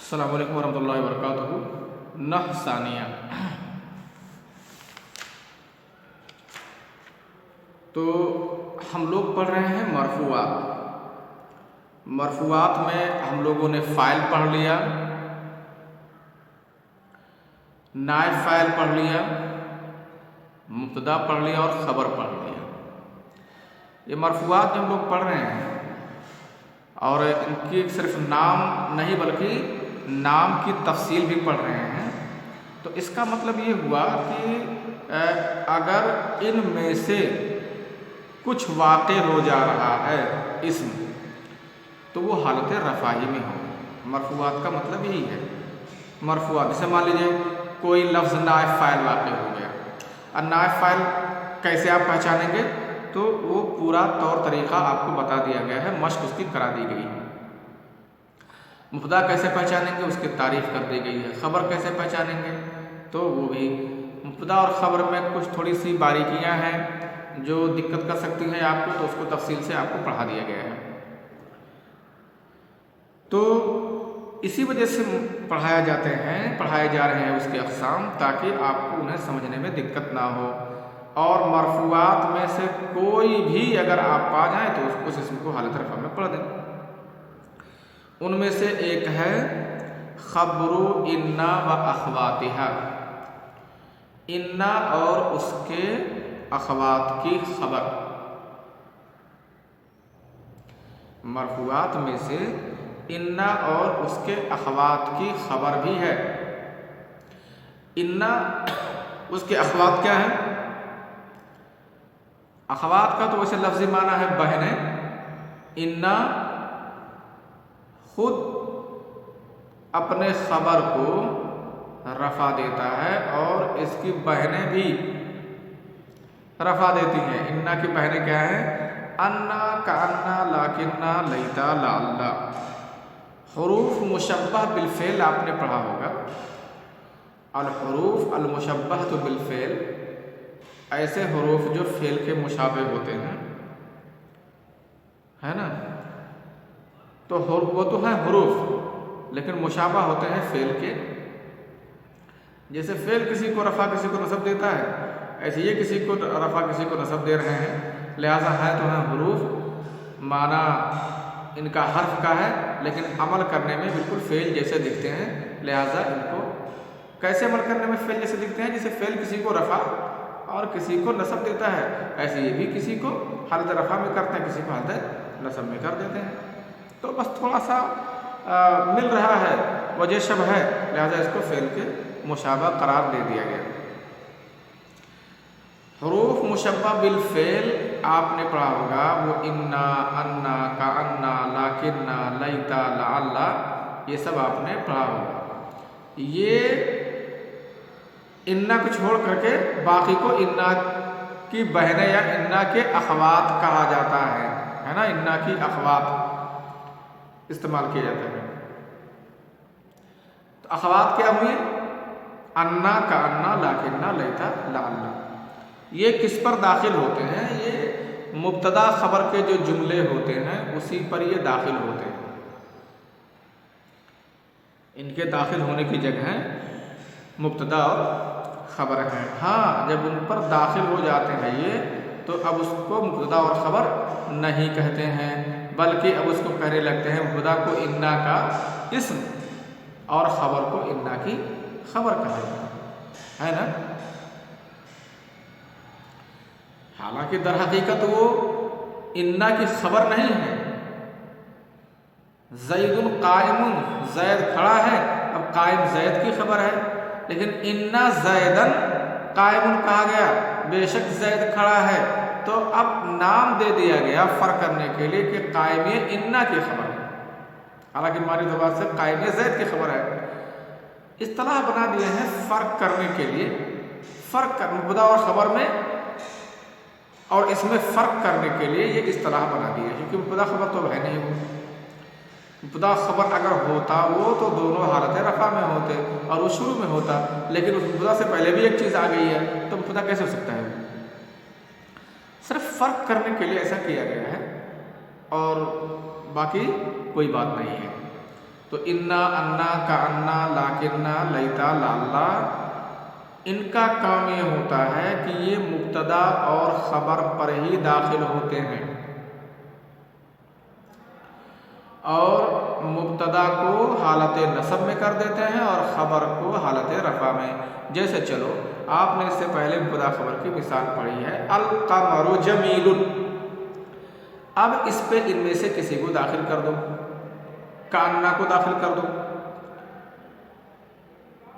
السلام علیکم ورحمۃ اللہ وبرکاتہ۔ نحو ثانیہ۔ تو ہم لوگ پڑھ رہے ہیں مرفوعات۔ مرفوعات میں ہم لوگوں نے فاعل پڑھ لیا، نائب فاعل پڑھ لیا، مبتدا پڑھ لیا اور خبر پڑھ لیا۔ یہ مرفوعات جو ہم لوگ پڑھ رہے ہیں اور ان کی صرف نام نہیں بلکہ نام کی تفصیل بھی پڑھ رہے ہیں، تو اس کا مطلب یہ ہوا کہ اگر ان میں سے کچھ واقع ہو جا رہا ہے اسم تو وہ حالت رفاعی میں ہو۔ مرفوعات کا مطلب یہی ہے۔ مرفوعات جیسے مان لیجیے کوئی لفظ نائب فاعل واقع ہو گیا، اور نائب فاعل کیسے آپ پہچانیں گے؟ تو وہ پورا طور طریقہ آپ کو بتا دیا گیا ہے، مشق اس کی کرا دی گئی ہے۔ مبتدا کیسے پہچانیں گے؟ اس کی تعریف کر دی گئی ہے۔ خبر کیسے پہچانیں گے؟ تو وہ بھی مبتدا اور خبر میں کچھ تھوڑی سی باریکیاں ہیں جو دقت کر سکتی ہیں آپ کو، تو اس کو تفصیل سے آپ کو پڑھا دیا گیا ہے۔ تو اسی وجہ سے پڑھائے جا رہے ہیں اس کے اقسام، تاکہ آپ کو انہیں سمجھنے میں دقت نہ ہو۔ اور مرفوعات میں سے کوئی بھی اگر آپ پا جائیں تو اس اسم کو حالت رفع میں پڑھ دیں۔ ان میں سے ایک ہے خبر انا و اخواتها، انا اور اس کے اخوات کی خبر۔ مرفوعات میں سے انا اور اس کے اخوات کی خبر بھی ہے۔ انا اس کے اخوات کیا ہیں؟ اخوات کا تو ویسے لفظی معنی ہے بہنیں۔ انا خود اپنے خبر کو رفع دیتا ہے اور اس کی بہنیں بھی رفع دیتی ہیں۔ انا کی بہنیں کیا ہیں؟ انا، کانا، لاکنہ، لیتا، لعلہ۔ حروف مشبہ بالفعل آپ نے پڑھا ہوگا۔ الحروف المشبہ بالفعل، ایسے حروف جو فعل کے مشابہ ہوتے ہیں، ہے نا؟ تو وہ تو ہیں حروف، لیکن مشابہ ہوتے ہیں فعل کے۔ جیسے فعل کسی کو رفع کسی کو نصب دیتا ہے، ایسے یہ کسی کو رفع کسی کو نصب دے رہے ہیں، لہٰذا ہے تو ہیں حروف، معنی ان کا حرف کا ہے لیکن عمل کرنے میں بالکل فعل جیسے دکھتے ہیں، لہٰذا ان کو کیسے عمل کرنے میں فعل جیسے دکھتے ہیں؟ جیسے فعل کسی کو رفع اور کسی کو نصب دیتا ہے، ایسے یہ بھی کسی کو حالت رفع میں کرتے ہیں، کسی کو حالت نصب میں کر دیتے ہیں۔ تو بس تھوڑا سا مل رہا ہے، وجہ شبہ ہے، لہٰذا اس کو فعل کے مشابہ قرار دے دیا گیا۔ حروف مشبہ بالفعل آپ نے پڑھا ہوگا، وہ انا، انا، کانا، لاکنہ، لیتا، لعلہ، یہ سب آپ نے پڑھا ہوگا۔ یہ انا کو چھوڑ کر کے باقی کو انا کی بہنیں یا انا کے اخوات کہا جاتا ہے نا؟ انا کی اخوات استعمال کیا جاتا ہے۔ تو اخوات کیا ہوئی؟ انا، کانا، لاکنہ، لیتا، لعلہ۔ یہ کس پر داخل ہوتے ہیں؟ یہ مبتدا خبر کے جو جملے ہوتے ہیں اسی پر یہ داخل ہوتے ہیں۔ ان کے داخل ہونے کی جگہ مبتدا اور خبر ہیں۔ ہاں، جب ان پر داخل ہو جاتے ہیں یہ، تو اب اس کو مبتدا اور خبر نہیں کہتے ہیں، بلکہ اب اس کو کہنے لگتے ہیں مبتدا کو انا کا اسم اور خبر کو انا کی خبر کہا جاتا ہے نا؟ حالانکہ در حقیقت وہ انا کی خبر نہیں ہے۔ زید قائم، زید کھڑا ہے، اب قائم زید کی خبر ہے، لیکن انا زیدن قائم کہا گیا، بے شک زید کھڑا ہے، تو اب نام دے دیا گیا فرق کرنے کے لیے کہ قائم انا کی خبر ہے، حالانکہ معنی اعتبار سے قائم زید کی خبر ہے۔ اصطلاح بنا دیے ہیں فرق کرنے کے لیے، مبتدا اور خبر میں اور اس میں فرق کرنے کے لیے یہ اصطلاح بنا دی ہے، کیونکہ مبتدا خبر تو ہے نہیں۔ وہ مبتدا خبر اگر ہوتا وہ تو دونوں حالت رفع میں ہوتے اور وہ شروع میں ہوتا، لیکن اس مبتدا سے پہلے بھی ایک چیز آ گئی ہے، تو مبتدا کیسے ہو سکتا ہے؟ صرف فرق کرنے کے لیے ایسا کیا گیا ہے اور باقی کوئی بات نہیں ہے۔ تو انا، انا، کانا، لاکننا، لیتا، لعلہ، ان کا کام یہ ہوتا ہے کہ یہ مبتدا اور خبر پر ہی داخل ہوتے ہیں، اور مبتدا کو حالت نصب میں کر دیتے ہیں اور خبر کو حالت رفع میں۔ جیسے چلو آپ نے اس سے پہلے مبتدا خبر کی مثال پڑھی ہے، القمر جمیل، اب اس پہ ان میں سے کسی کو داخل کر دو، کانا کو داخل کر دو،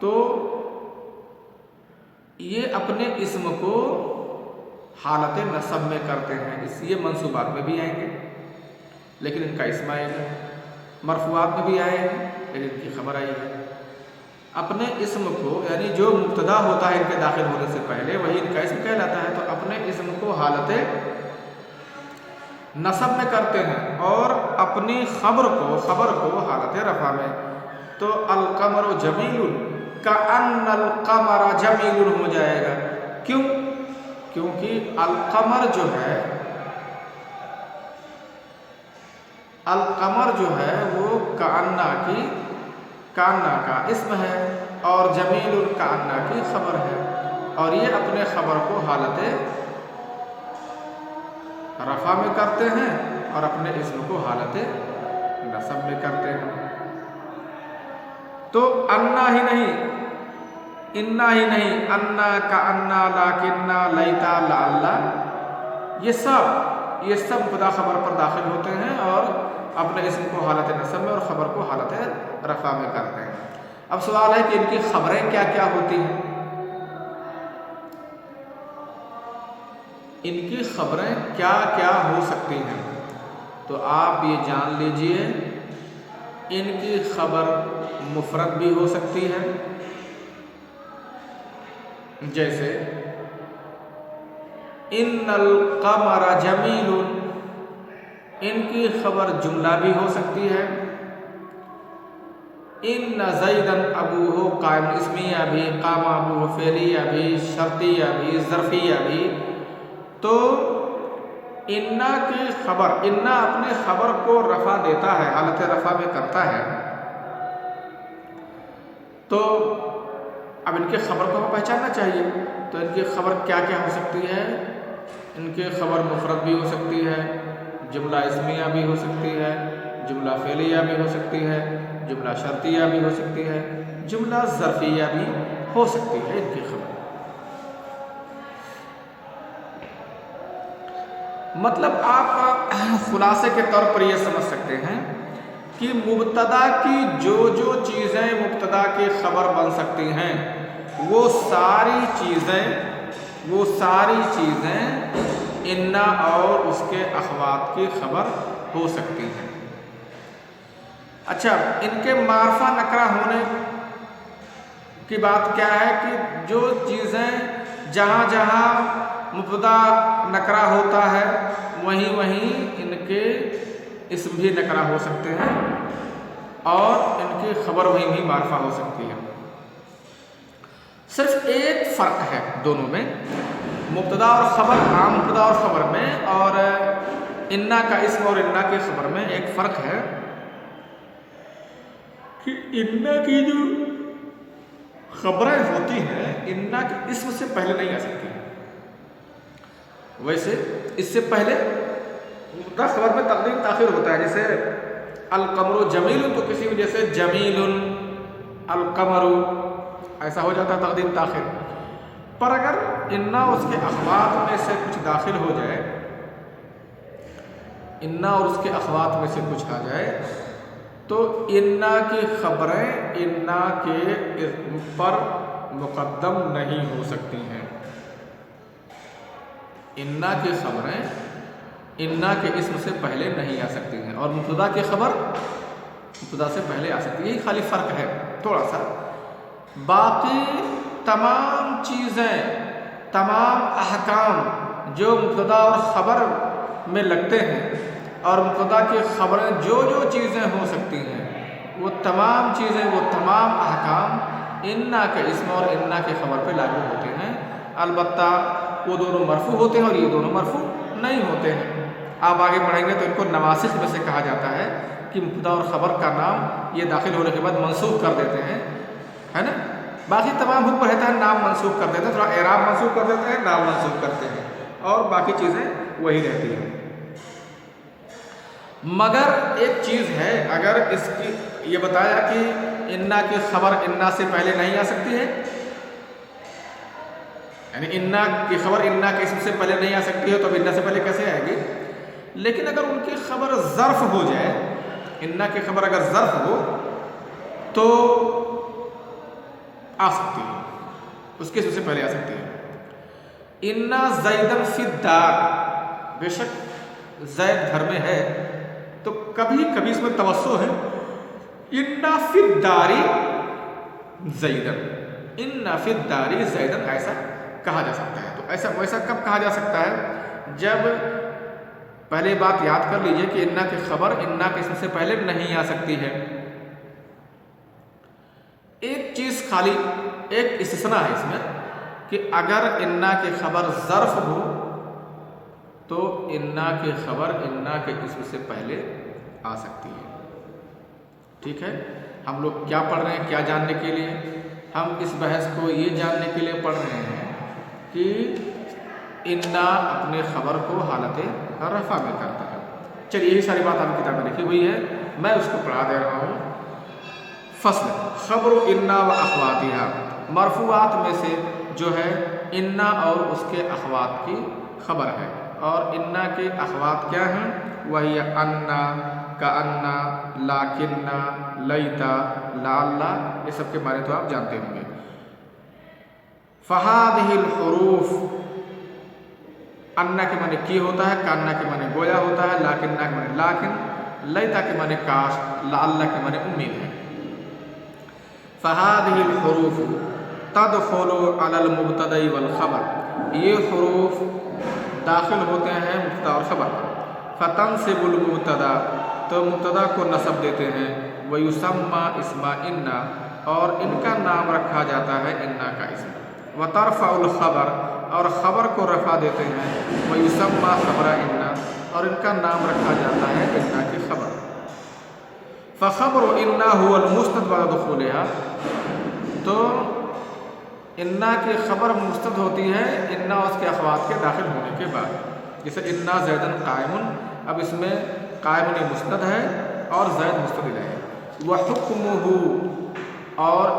تو یہ اپنے اسم کو حالت نصب میں کرتے ہیں، اس لیے منصوبات میں بھی آئیں گے لیکن ان کا اسم آئے گا، مرفوعات میں بھی آئے ہیں لیکن ان کی خبر آئی ہے۔ اپنے اسم کو، یعنی جو مبتدا ہوتا ہے ان کے داخل ہونے سے پہلے وہی ان کا اسم کہلاتا ہے، تو اپنے اسم کو حالت نصب میں کرتے ہیں اور اپنی خبر کو حالت رفع میں۔ تو القمر جمیل کأن القمر جمیل ہو جائے گا، کیوں؟ کیونکہ القمر جو ہے وہ کأن کا اسم ہے اور جمیل کأن کی خبر ہے، اور یہ اپنے خبر کو حالت رفع میں کرتے ہیں اور اپنے اسم کو حالت نصب میں کرتے ہیں۔ تو انا ہی نہیں، انا، کانا، لاکننا، لیتا، لعلہ، یہ سب مبتدا خبر پر داخل ہوتے ہیں اور اپنے اسم کو حالت نصب میں اور خبر کو حالت رفع میں کرتے ہیں۔ اب سوال ہے کہ ان کی خبریں کیا کیا ہوتی ہیں؟ ان کی خبریں کیا کیا ہو سکتی ہیں؟ تو آپ یہ جان لیجئے، ان کی خبر مفرد بھی ہو سکتی ہے، جیسے ان القمر جمیل، ان کی خبر جملہ بھی ہو سکتی ہے۔ ان زیدن ابوہ قائم، اسمیہ بھی، قام ابوہ فعلیہ بھی، شرطیہ بھی، ظرفیہ بھی۔ تو انا کی خبر، انا اپنے خبر کو رفع دیتا ہے، حالت رفع میں کرتا ہے، تو اب ان کی خبر کو ہمیں پہچاننا چاہیے۔ تو ان کی خبر کیا کیا ہو سکتی ہے؟ ان کی خبر مفرد بھی ہو سکتی ہے، جملہ اسمیہ بھی ہو سکتی ہے، جملہ فعلیہ بھی ہو سکتی ہے، جملہ شرطیہ بھی ہو سکتی ہے، جملہ ظرفیہ بھی ہو سکتی ہے۔ ان کی خبر مطلب آپ خلاصے کے طور پر یہ سمجھ سکتے ہیں کہ مبتدا کی جو چیزیں مبتدا کی خبر بن سکتی ہیں وہ ساری چیزیں انا اور اس کے اخوات کی خبر ہو سکتی ہیں۔ اچھا، ان کے معرفہ نکرہ ہونے کی بات کیا ہے کہ جو چیزیں جہاں جہاں مبتدا نکرہ ہوتا ہے وہیں ان کے اسم بھی نکرہ ہو سکتے ہیں اور ان کی خبر وہیں بھی معرفہ ہو سکتی ہے۔ صرف ایک فرق ہے دونوں میں، مبتدا اور خبر، عام مبتدا اور خبر میں، اور انا کا اسم اور انا کی خبر میں ایک فرق ہے کہ انا کی جو خبریں ہوتی ہیں انا کے اسم سے پہلے نہیں آ سکتی، ویسے اس سے پہلے مبتدا خبر میں تقدیم تاخیر ہوتا ہے، جیسے القمر جمیل تو کسی وجہ سے جمیل القمر ایسا ہو جاتا ہے تقدیم تاخیر، پر اگر انا اس کے اخوات میں سے کچھ داخل ہو جائے، انا اور اس کے اخوات میں سے کچھ آ جائے تو انا کی خبریں انا کے اسم پر مقدم نہیں ہو سکتی ہیں۔ انا کی خبریں انا کے اسم سے پہلے نہیں آ سکتی ہیں اور مبتدا کی خبر مبتدا سے پہلے آ سکتی ہے، یہی خالی فرق ہے تھوڑا سا۔ باقی تمام چیزیں، تمام احکام جو مبتدا اور خبر میں لگتے ہیں اور مبتدا کی خبریں جو چیزیں ہو سکتی ہیں وہ تمام چیزیں، وہ تمام احکام انا کے اسم اور انا کے خبر پہ لاگو ہوتے ہیں، البتہ وہ دونوں مرفوع ہوتے ہیں اور یہ دونوں مرفوع نہیں ہوتے ہیں۔ آپ آگے پڑھیں گے تو ان کو نواسخ میں سے کہا جاتا ہے کہ مبتدا اور خبر کا نام یہ داخل ہونے کے بعد منسوخ کر دیتے ہیں، ہے نا. باقی تمام حکم رہتا ہے نام منسوخ کر دیتے ہیں، تھوڑا اعراب منسوخ کر دیتے ہیں، نام منسوخ کرتے ہیں، اور باقی چیزیں وہی رہتی ہیں. مگر ایک چیز ہے، اگر اس کی یہ بتایا کہ انا کی خبر انا سے پہلے نہیں آ سکتی ہے، یعنی انا کی خبر انا کے اسم سے پہلے نہیں آ سکتی ہے، تو اب انا سے پہلے کیسے آئے گی؟ لیکن اگر ان کی خبر ظرف ہو جائے، انا کی خبر اگر ظرف ہو تو آ سکتی ہے، اس کے اسم سے پہلے آ سکتی ہے. انا زیدن فی الدار، بے شک زید گھر میں ہے، تو کبھی کبھی اس میں توسع ہے، انا فی الداری زیدن، انا فی الداری زیدن ایسا کہا جا سکتا ہے. تو ایسا ویسا کب کہا جا سکتا ہے؟ جب پہلے بات یاد کر لیجئے کہ انا کی خبر انا کے اسم سے پہلے نہیں آ سکتی ہے. ایک چیز خالی ایک استثناء ہے اس میں کہ اگر انا کی خبر ظرف ہو تو انا کی خبر انا کے اسم سے پہلے آ سکتی ہے. ٹھیک ہے، ہم لوگ کیا پڑھ رہے ہیں؟ کیا جاننے کے لیے؟ ہم اس بحث کو یہ جاننے کے لیے پڑھ رہے ہیں کہ انا اپنے خبر کو حالت رفع میں کرتا ہے. چلیے یہی ساری بات آپ کی کتاب میں لکھی ہوئی ہے، میں اس کو پڑھا دے رہا ہوں. فصل خبر انا و اخواتہا، مرفوعات میں سے جو ہے انا اور اس کے اخوات کی خبر ہے. اور انا کے اخوات کیا ہیں؟ وہی انا، کانا، لاکننا، لیتا، لعلہ، یہ سب کے بارے تو آپ جانتے ہوں گے. فہذہ الحروف، انا کے معنی کی ہوتا ہے، کانا کے معنی گویا ہوتا ہے، لاکننا کے معنی لاکن، لیتا کے معنی کاش، لعلہ کے معنی امید ہے. فہذہ الحروف تدخل علی المبتدا والخبر، یہ حروف داخل ہوتے ہیں مبتدا اور خبر پر. فتنصب المبتدا، تو مبتدا کو نصب دیتے ہیں. ویسمى اسم انا، اور ان کا نام رکھا جاتا ہے انا کا اسم. وترفع الخبر، اور خبر کو رفع دیتے ہیں. ویسمى خبر انا، اور ان کا نام رکھا جاتا ہے انا کی خبر. فخبر انا هو المسند بعد دخولها، تو انا کی خبر مستند ہوتی ہے انا اس کے اخوات کے داخل ہونے کے بعد. جیسے انا زیدن قائم، اب اس میں قائم مستند ہے اور زید مستند ہے. وحکمہ، اور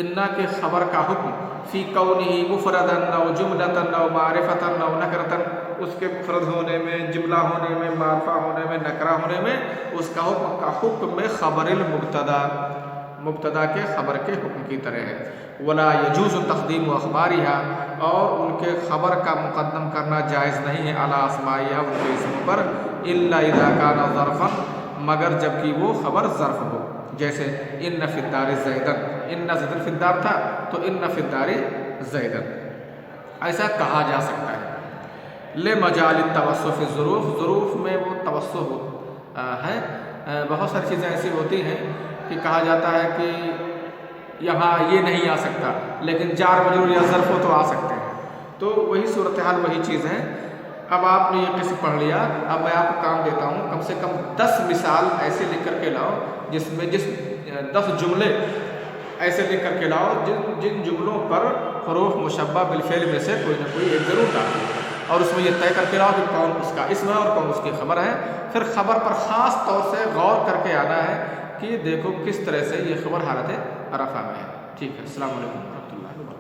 انا کے خبر کا حکم فی کونہ مفردن او جملتن او معرفتن او نکرتن، اس کے مفرد ہونے میں، جملہ ہونے میں، معرفہ ہونے میں، نکرہ ہونے میں، اس کا حکم میں خبر المبتدا، مبتدا کے خبر کے حکم کی طرح ہے. ولا یجوز تقدیم اخبارها، اور ان کے خبر کا مقدم کرنا جائز نہیں ہے علی اسمائها، ان کے اسم پر، الا اذا کان ظرفا، مگر جب کہ وہ خبر ظرف ہو. جیسے ان فی الدار زیدن، ان زیدن فی الدار تھا تو ان فی الدار زیدن، ایسا کہا جا سکتا ہے. لمجال التوسع فی الظروف، ظروف میں وہ توسع ہے. بہت ساری چیزیں ایسی ہوتی ہیں کہ کہا جاتا ہے کہ یہاں یہ نہیں آ سکتا، لیکن جار مجرور یا ظرف ہو تو آ سکتے ہیں. تو وہی صورتحال وہی چیز ہے. اب آپ نے یہ قسم پڑھ لیا، اب میں آپ کو کام دیتا ہوں کم سے کم 10 مثال ایسے لکھ کر کے لاؤ جس 10 جملے ایسے لکھ کر کے لاؤ جن جملوں پر حروف مشبہ بالفعل میں سے کوئی نہ کوئی ایک ضرور ڈالو، اور اس میں یہ طے کر کے لاؤ کہ کون اس کا اسم ہے اور کون اس کی خبر ہے. پھر خبر پر خاص طور سے غور کر کے آنا ہے کہ دیکھو کس طرح سے یہ خبر حالت رفع میں ہے. ٹھیک ہے، السلام علیکم ورحمۃ اللہ وبرکاتہ.